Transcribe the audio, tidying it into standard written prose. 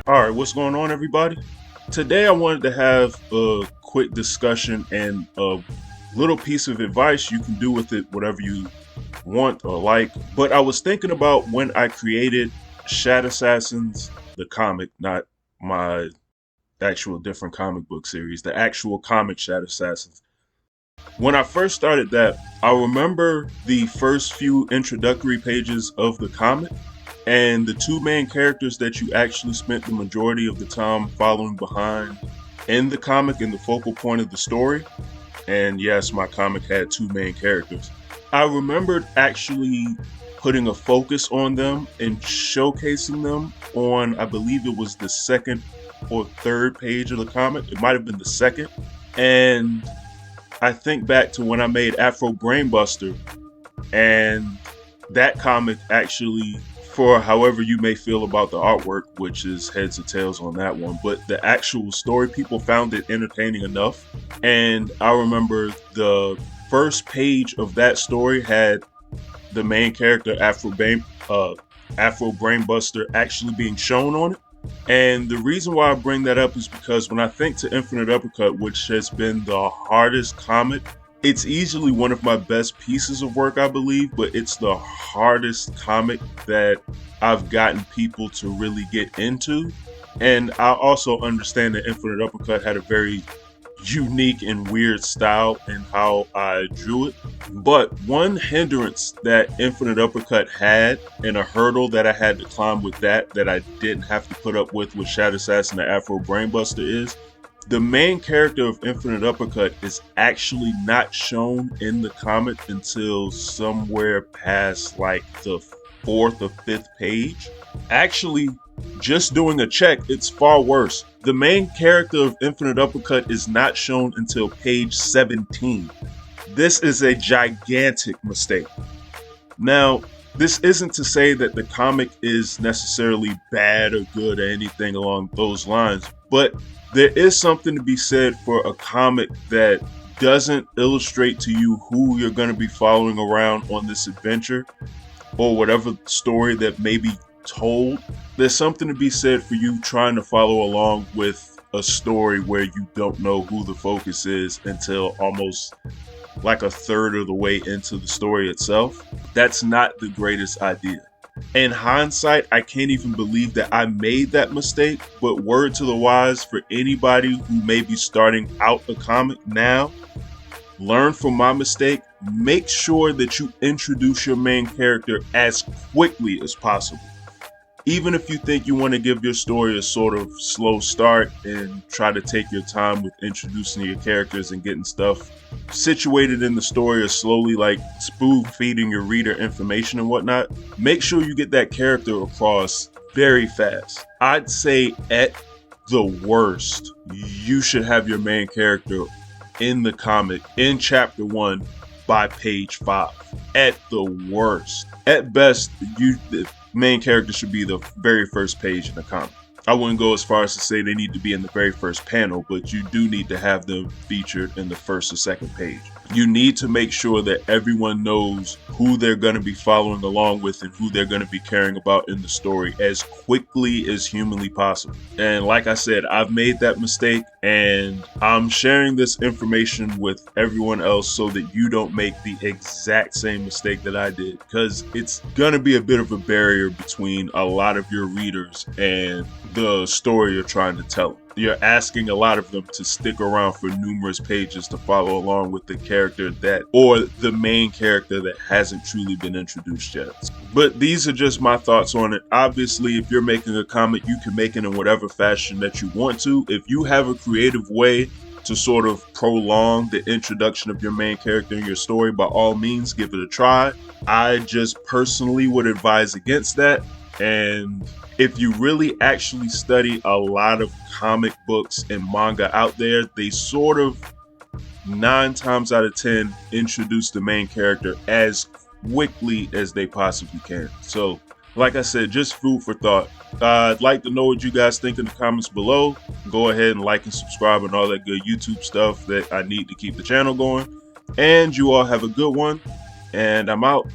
All right, what's going on, everybody? Today, I wanted to have a quick discussion and a little piece of advice. You can do with it whatever you want or like. But I was thinking about when I created Shat Assassins, the comic, not my actual different comic book series, the actual comic Shat Assassins. When I first started that, I remember the first few introductory pages of the comic and the two main characters that you actually spent the majority of the time following behind in the comic and the focal point of the story. And yes, my comic had two main characters. I remembered actually putting a focus on them and showcasing them on, I believe it was the second or third page of the comic. It might have been the second. And I think back to when I made Afro Brainbuster, and that comic actually, for however you may feel about the artwork, which is heads or tails on that one, but the actual story, people found it entertaining enough. And I remember the first page of that story had the main character, Afro Brainbuster, actually being shown on it. And the reason why I bring that up is because when I think to Infinite Uppercut, which has been the hardest comic, it's easily one of my best pieces of work, I believe, but it's the hardest comic that I've gotten people to really get into. And I also understand that Infinite Uppercut had a very unique and weird style in how I drew it. But one hindrance that Infinite Uppercut had, and a hurdle that I had to climb with that I didn't have to put up with Shat Assassin and Afro Brainbuster, is the main character of Infinite Uppercut is actually not shown in the comic until somewhere past like the fourth or fifth page. Actually, just doing a check, it's far worse. The main character of Infinite Uppercut is not shown until page 17. This is a gigantic mistake. Now, this isn't to say that the comic is necessarily bad or good or anything along those lines, but there is something to be said for a comic that doesn't illustrate to you who you're going to be following around on this adventure or whatever story that may be told. There's something to be said for you trying to follow along with a story where you don't know who the focus is until almost like a third of the way into the story itself. That's not the greatest idea. In hindsight, I can't even believe that I made that mistake, but word to the wise for anybody who may be starting out a comic now, learn from my mistake. Make sure that you introduce your main character as quickly as possible. Even if you think you want to give your story a sort of slow start and try to take your time with introducing your characters and getting stuff situated in the story, or slowly like spoon feeding your reader information and whatnot, make sure you get that character across very fast. I'd say at the worst, you should have your main character in the comic in chapter 1 by page 5. At the worst. At best, the main character should be the very first page in the comic. I wouldn't go as far as to say they need to be in the very first panel, but you do need to have them featured in the first or second page. You need to make sure that everyone knows who they're going to be following along with and who they're going to be caring about in the story as quickly as humanly possible. And like I said, I've made that mistake, and I'm sharing this information with everyone else so that you don't make the exact same mistake that I did, because it's going to be a bit of a barrier between a lot of your readers and the story you're trying to tell. You're asking a lot of them to stick around for numerous pages to follow along with the character that, or the main character that hasn't truly been introduced yet. But these are just my thoughts on it. Obviously, if you're making a comic, you can make it in whatever fashion that you want to. If you have a creative way to sort of prolong the introduction of your main character in your story, by all means, give it a try. I just personally would advise against that. And if you really actually study a lot of comic books and manga out there, they sort of 9 times out of 10 introduce the main character as quickly as they possibly can. So, like I said, just food for thought. I'd like to know what you guys think in the comments below. Go ahead and like and subscribe and all that good YouTube stuff that I need to keep the channel going. And you all have a good one, and I'm out.